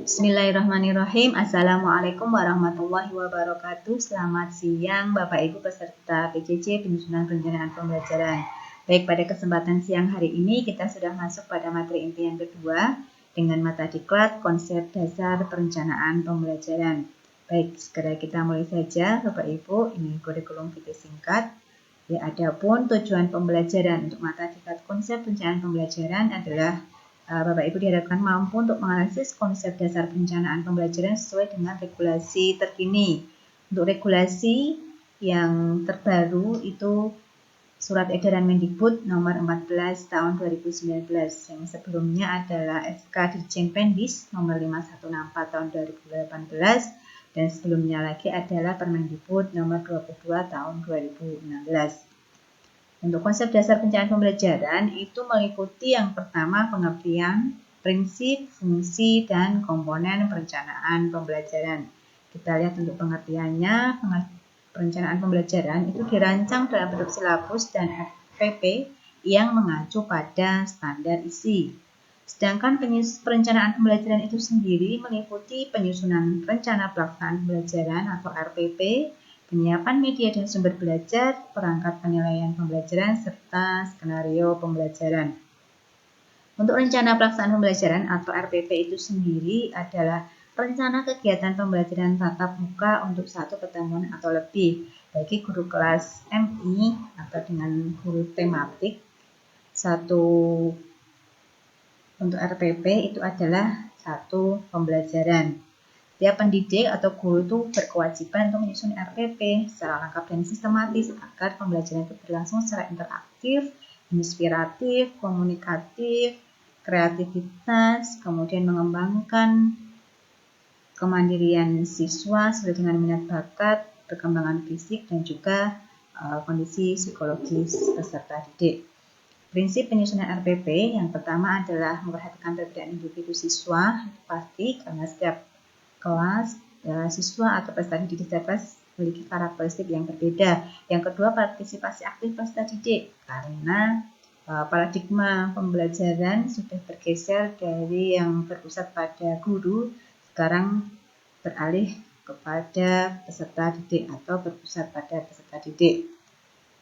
Bismillahirrahmanirrahim. Assalamualaikum warahmatullahi wabarakatuh. Selamat siang Bapak Ibu peserta PJJ Penyusunan Perencanaan Pembelajaran. Baik, pada kesempatan siang hari ini kita sudah masuk pada materi inti yang kedua dengan mata diklat konsep dasar perencanaan pembelajaran. Baik, segera kita mulai saja Bapak Ibu. Ini kurikulum vitae singkat. Ya, adapun tujuan pembelajaran untuk mata diklat konsep perencanaan pembelajaran adalah Bapak Ibu diharapkan mampu untuk menganalisis konsep dasar perencanaan pembelajaran sesuai dengan regulasi terkini. Untuk regulasi yang terbaru itu Surat Edaran Mendikbud nomor 14 tahun 2019 yang sebelumnya adalah SK Dirjen Pendis nomor 5164 tahun 2018 dan sebelumnya lagi adalah Permendikbud nomor 22 tahun 2016. Untuk konsep dasar perencanaan pembelajaran itu meliputi yang pertama pengertian, prinsip, fungsi, dan komponen perencanaan pembelajaran. Kita lihat untuk pengertiannya, perencanaan pembelajaran itu dirancang dalam bentuk silabus dan FPP yang mengacu pada standar isi. Sedangkan perencanaan pembelajaran itu sendiri meliputi penyusunan rencana pelaksanaan pembelajaran atau RPP, penyiapan media dan sumber belajar, perangkat penilaian pembelajaran, serta skenario pembelajaran. Untuk rencana pelaksanaan pembelajaran atau RPP itu sendiri adalah rencana kegiatan pembelajaran tatap muka untuk satu pertemuan atau lebih bagi guru kelas MI atau dengan guru tematik. Untuk RPP itu adalah satu pembelajaran. Tiap pendidik atau guru itu berkewajiban untuk menyusun RPP secara lengkap dan sistematis agar pembelajaran itu berlangsung secara interaktif, inspiratif, komunikatif, kreativitas, kemudian mengembangkan kemandirian siswa sesuai dengan minat bakat, perkembangan fisik, dan juga kondisi psikologis peserta didik. Prinsip penyusunan RPP yang pertama adalah memperhatikan perbedaan individu siswa, pasti karena setiap kelas, siswa atau peserta didik setiap kelas memiliki karakteristik yang berbeda. Yang kedua, partisipasi aktif peserta didik karena paradigma pembelajaran sudah bergeser dari yang berpusat pada guru, sekarang beralih kepada peserta didik atau berpusat pada peserta didik.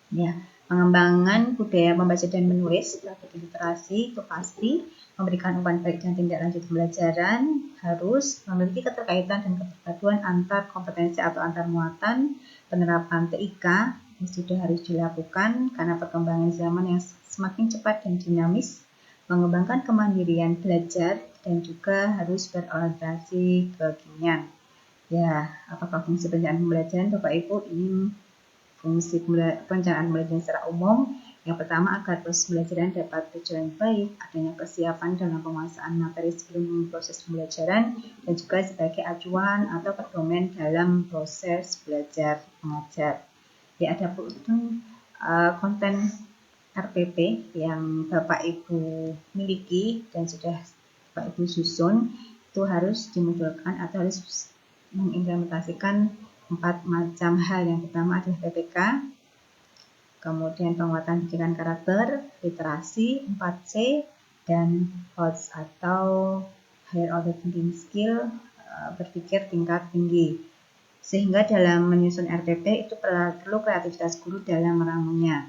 Ya, pengembangan budaya membaca dan menulis, strategi literasi itu pasti, memberikan umpan balik dan tindak lanjut pembelajaran, harus memiliki keterkaitan dan keterpaduan antar kompetensi atau antar muatan, penerapan TIK yang sudah harus dilakukan karena perkembangan zaman yang semakin cepat dan dinamis, mengembangkan kemandirian belajar dan juga harus berorientasi kekinian. Ya, apakah fungsi perencanaan pembelajaran Bapak Ibu? Ini fungsi perencanaan pembelajaran secara umum. Yang pertama, agar proses pembelajaran dapat berjalan baik, adanya persiapan dalam penguasaan materi sebelum proses pembelajaran, dan juga sebagai acuan atau pedoman dalam proses belajar mengajar. Ya, ada pun konten RPP yang Bapak Ibu miliki dan sudah Bapak Ibu susun, itu harus dimunculkan atau harus mengimplementasikan 4 macam hal. Yang pertama adalah PPK, kemudian penguatan pikiran karakter, literasi, 4C, dan HOTS atau Higher Order Thinking Skill, berpikir tingkat tinggi. Sehingga dalam menyusun RPP itu perlu kreativitas guru dalam meramunya.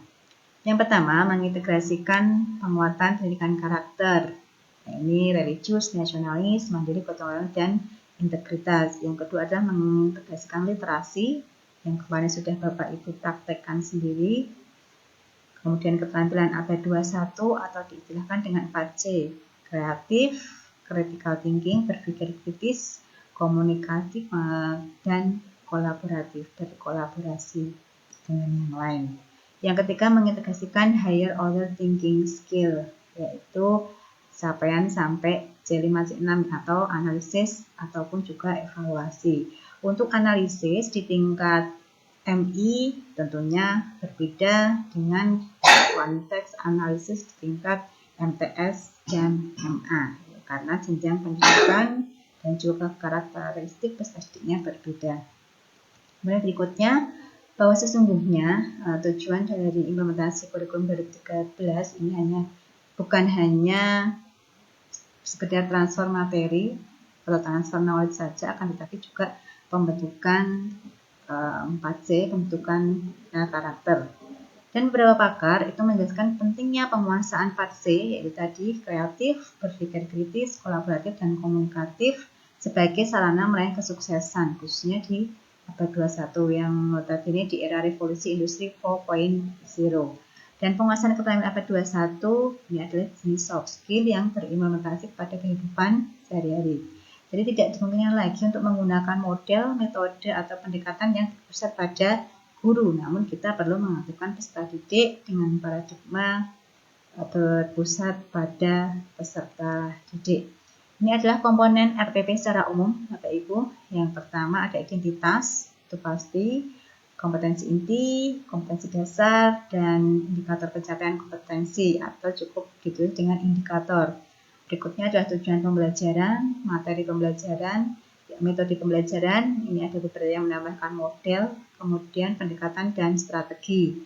Yang pertama, mengintegrasikan penguatan pendidikan karakter. Nah, ini religius, nasionalis, mandiri, gotong royong, dan integritas. Yang kedua adalah mengintegrasikan literasi yang kemarin sudah Bapak Ibu praktekkan sendiri. Kemudian keterampilan abad 21 atau diistilahkan dengan 4C, kreatif, critical thinking, berpikir kritis, komunikatif, dan kolaboratif, berkolaborasi dengan yang lain. Yang ketiga, mengintegrasikan higher order thinking skill, yaitu capaian sampai C5, C6 atau analisis ataupun juga evaluasi. Untuk analisis di tingkat MI tentunya berbeda dengan konteks analisis di tingkat MTS dan MA karena jenjang pendidikan dan juga karakteristik peserta didiknya berbeda. Kemudian berikutnya, bahwa sesungguhnya tujuan dari implementasi kurikulum 2013 ini bukan hanya sekedar transfer materi, atau transfer knowledge saja, akan tetapi juga pembentukan 4C, pembentukan karakter. Dan beberapa pakar itu menjelaskan pentingnya penguasaan 4C, yaitu tadi kreatif, berpikir kritis, kolaboratif, dan komunikatif sebagai sarana meraih kesuksesan, khususnya di abad 21 yang notabene di era revolusi industri 4.0. Dan penguasaan keterampilan abad 21 ini adalah jenis soft skill yang terimplementasi pada kehidupan sehari-hari. Jadi tidak dimungkinkan lagi untuk menggunakan model, metode, atau pendekatan yang berpusat pada guru, namun kita perlu melakukan peserta didik dengan paradigma berpusat pada peserta didik. Ini adalah komponen RPP secara umum, Bapak Ibu. Yang pertama ada identitas, itu pasti, kompetensi inti, kompetensi dasar, dan indikator pencapaian kompetensi, atau cukup ditulis dengan indikator. Berikutnya adalah tujuan pembelajaran, materi pembelajaran, metode pembelajaran. Ini ada beberapa yang menambahkan model, kemudian pendekatan dan strategi.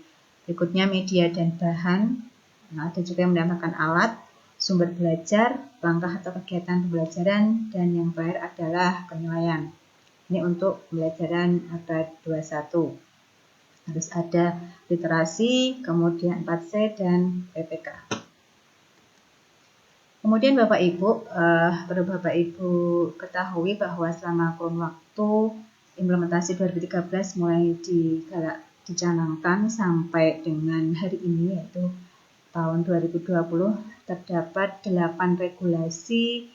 Berikutnya media dan bahan. Nah, ada juga yang menambahkan alat, sumber belajar, langkah atau kegiatan pembelajaran, dan yang terakhir adalah penilaian. Ini untuk pembelajaran abad 21. Harus ada literasi, kemudian 4C, dan PPK. Kemudian Bapak Ibu, perlu Bapak Ibu ketahui bahwa selama kurun waktu implementasi 2013 mulai dicanangkan sampai dengan hari ini, yaitu tahun 2020, terdapat 8 regulasi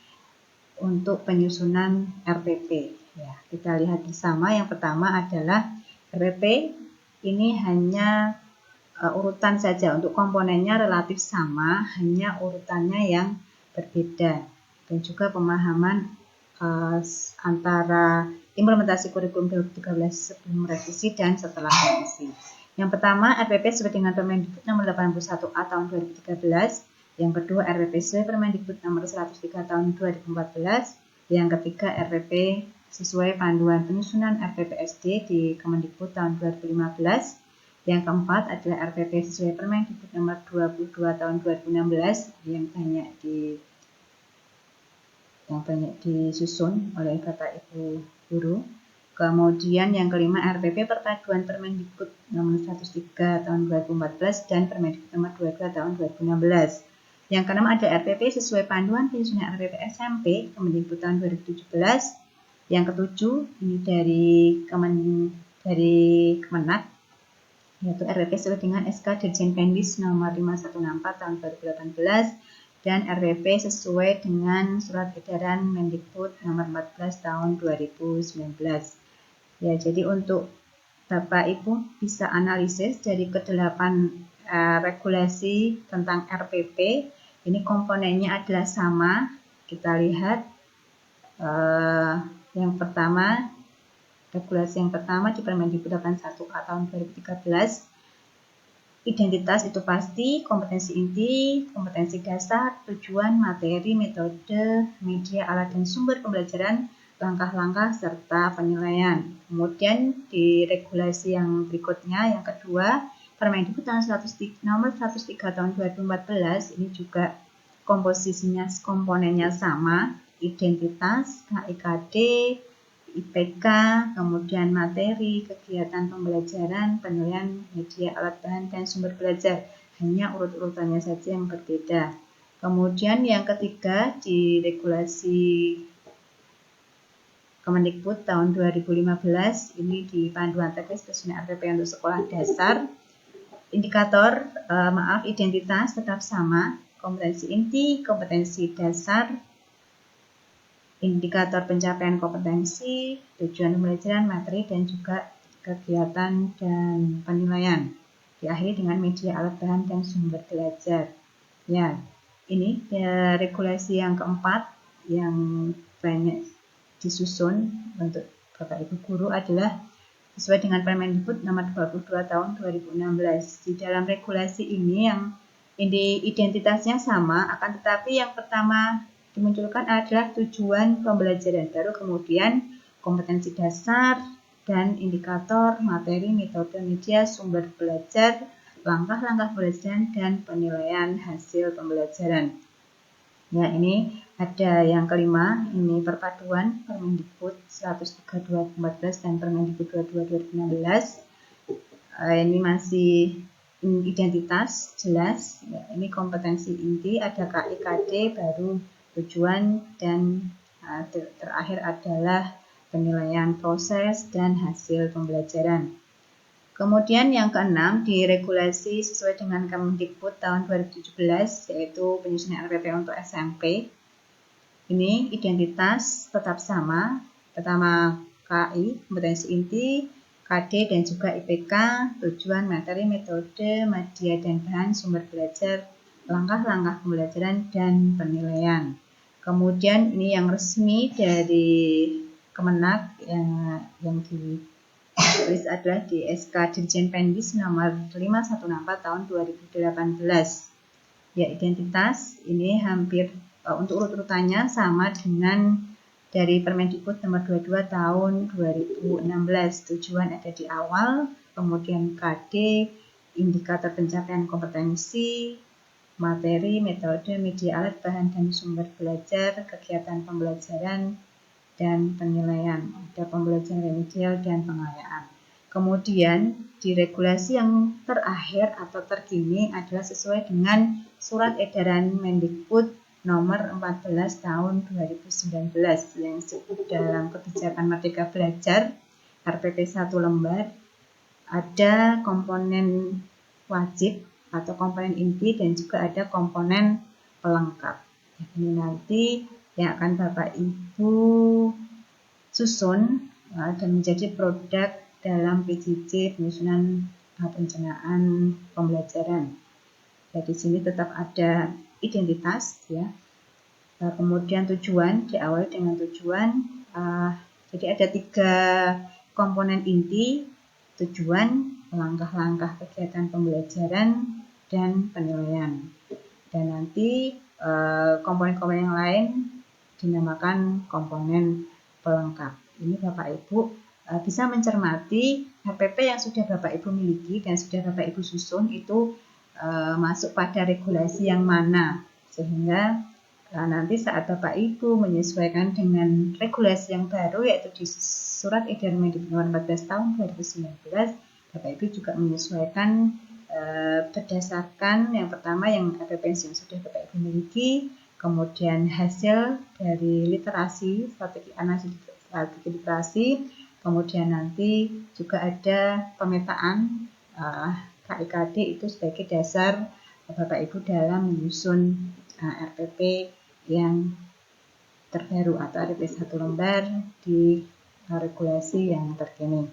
untuk penyusunan RPP. Ya, kita lihat bersama. Yang pertama adalah RPP ini hanya urutan saja, untuk komponennya relatif sama, hanya urutannya yang berbeda, dan juga pemahaman antara implementasi kurikulum 2013 sebelum revisi dan setelah revisi. Yang pertama, RPP sesuai dengan Permendikbud nomor 81A tahun 2013. Yang kedua, RPP sesuai Permendikbud nomor 103 tahun 2014. Yang ketiga, RPP sesuai panduan penyusunan RPP SD di Kemendikbud tahun 2015. Yang keempat adalah RPP sesuai Permendikbud nomor 22 tahun 2016 yang banyak disusun oleh Bapak Ibu guru. Kemudian yang kelima RPP perpaduan Permendikbud nomor 103 tahun 2014 dan Permendikbud nomor 22 tahun 2016. Yang keenam ada RPP sesuai panduan penyusunan RPP SMP Kemendikbud tahun 2017. Yang ketujuh ini dari Kemenak, yaitu RPP sesuai dengan SK Dirjen Pendis nomor 514 tahun 2018 dan RPP sesuai dengan Surat Edaran Mendikbud nomor 14 tahun 2019. Ya, jadi untuk Bapak Ibu bisa analisis dari ke-8 regulasi tentang RPP, ini komponennya adalah sama. Kita lihat yang pertama, regulasi yang pertama di Permendikbud 81A tahun 2013. Identitas itu pasti, kompetensi inti, kompetensi dasar, tujuan, materi, metode, media, alat, dan sumber pembelajaran, langkah-langkah, serta penilaian. Kemudian di regulasi yang berikutnya, yang kedua, Permendikbud nomor 103 tahun 2014, ini juga komponennya sama, identitas, KIKD, IPK, kemudian materi, kegiatan pembelajaran, penilaian, media, alat bahan, dan sumber belajar. Hanya urut-urutannya saja yang berbeda. Kemudian yang ketiga di regulasi Kemendikbud tahun 2015, ini di panduan teknis penyusunan RPP untuk sekolah dasar. Indikator, identitas tetap sama, kompetensi inti, kompetensi dasar, indikator pencapaian kompetensi, tujuan pembelajaran, materi, dan juga kegiatan dan penilaian. Diakhiri dengan media, alat bahan, dan sumber belajar. Ya, ini regulasi yang keempat yang banyak disusun untuk Bapak Ibu guru adalah sesuai dengan Permendikbud nomor 22 tahun 2016. Di dalam regulasi ini yang identitasnya sama, akan tetapi yang pertama dimunculkan adalah tujuan pembelajaran, baru kemudian kompetensi dasar dan indikator, materi, metode, media, sumber belajar, langkah-langkah pembelajaran, dan penilaian hasil pembelajaran. Ya, ini Ada yang kelima, ini perpaduan Permendikbud 103/2014 dan Permendikbud 22/2016. Ini masih identitas jelas, ya, ini kompetensi inti, ada KIKD, baru tujuan, dan terakhir adalah penilaian proses dan hasil pembelajaran. Kemudian yang keenam, diregulasi sesuai dengan Kemendikbud tahun 2017, yaitu penyusunan RPP untuk SMP. Ini identitas tetap sama, pertama KI, kompetensi inti, KD dan juga IPK, tujuan, materi, metode, media dan bahan, sumber belajar, langkah-langkah pembelajaran, dan penilaian. Kemudian ini yang resmi dari Kemenak yang ditulis adalah di SK Dirjen Pendis nomor 514 tahun 2018. Ya, identitas ini hampir untuk urut-urutannya sama dengan dari Permendikbud nomor 22 tahun 2016. Tujuan ada di awal, kemudian KD, indikator pencapaian kompetensi, materi, metode, media, alat, bahan, dan sumber belajar, kegiatan pembelajaran, dan penilaian. Ada pembelajaran remedial dan pengayaan. Kemudian di regulasi yang terakhir atau terkini adalah sesuai dengan Surat Edaran Mendikbud nomor 14 tahun 2019 yang disebut dalam kebijakan Merdeka Belajar RPP 1 lembar. Ada komponen wajib atau komponen inti dan juga ada komponen pelengkap. Ini nanti yang akan Bapak Ibu susun dan menjadi produk dalam PJJ penyusunan perencanaan pembelajaran. Di sini tetap ada identitas, ya. Kemudian tujuan, diawali dengan tujuan. Jadi ada 3 komponen inti: tujuan, langkah-langkah kegiatan pembelajaran, dan penilaian. Dan nanti komponen-komponen yang lain dinamakan komponen pelengkap. Ini Bapak Ibu bisa mencermati RPP yang sudah Bapak Ibu miliki dan sudah Bapak Ibu susun itu masuk pada regulasi yang mana, sehingga nanti saat Bapak Ibu menyesuaikan dengan regulasi yang baru, yaitu di Surat Edaran Mendikbud nomor 14 tahun 2019, Bapak Ibu juga menyesuaikan berdasarkan yang pertama yang RPP yang sudah Bapak Ibu miliki, kemudian hasil dari literasi, strategi analisis strategi literasi, kemudian nanti juga ada pemetaan KIKD itu sebagai dasar Bapak Ibu dalam menyusun RPP yang terbaru atau RPP 1 lembar di regulasi yang terkini.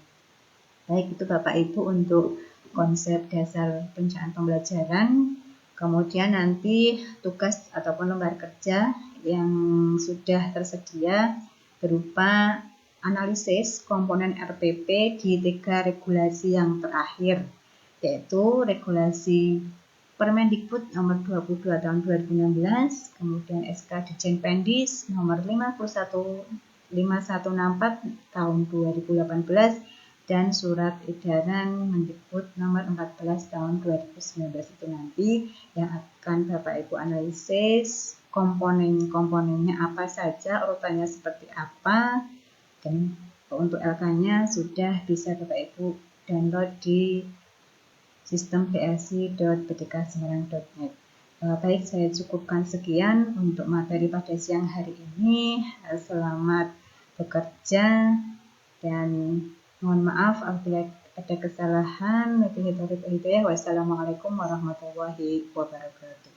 Baik, itu Bapak Ibu untuk konsep dasar perencanaan pembelajaran. Kemudian nanti tugas ataupun lembar kerja yang sudah tersedia berupa analisis komponen RPP di 3 regulasi yang terakhir, yaitu regulasi Permendikbud nomor 22 tahun 2016, kemudian SK Dirjen Pendis nomor 51514 tahun 2018, dan Surat Edaran Mendikbud nomor 14 tahun 2019. Itu nanti yang akan Bapak Ibu analisis komponen-komponennya apa saja, urutannya seperti apa, dan untuk LK-nya sudah bisa Bapak Ibu download di sistem plc.pdksemarang.net. Baik, saya cukupkan sekian untuk materi pada siang hari ini. Selamat bekerja dan mohon maaf apabila ada kesalahan. Wassalamualaikum warahmatullahi wabarakatuh.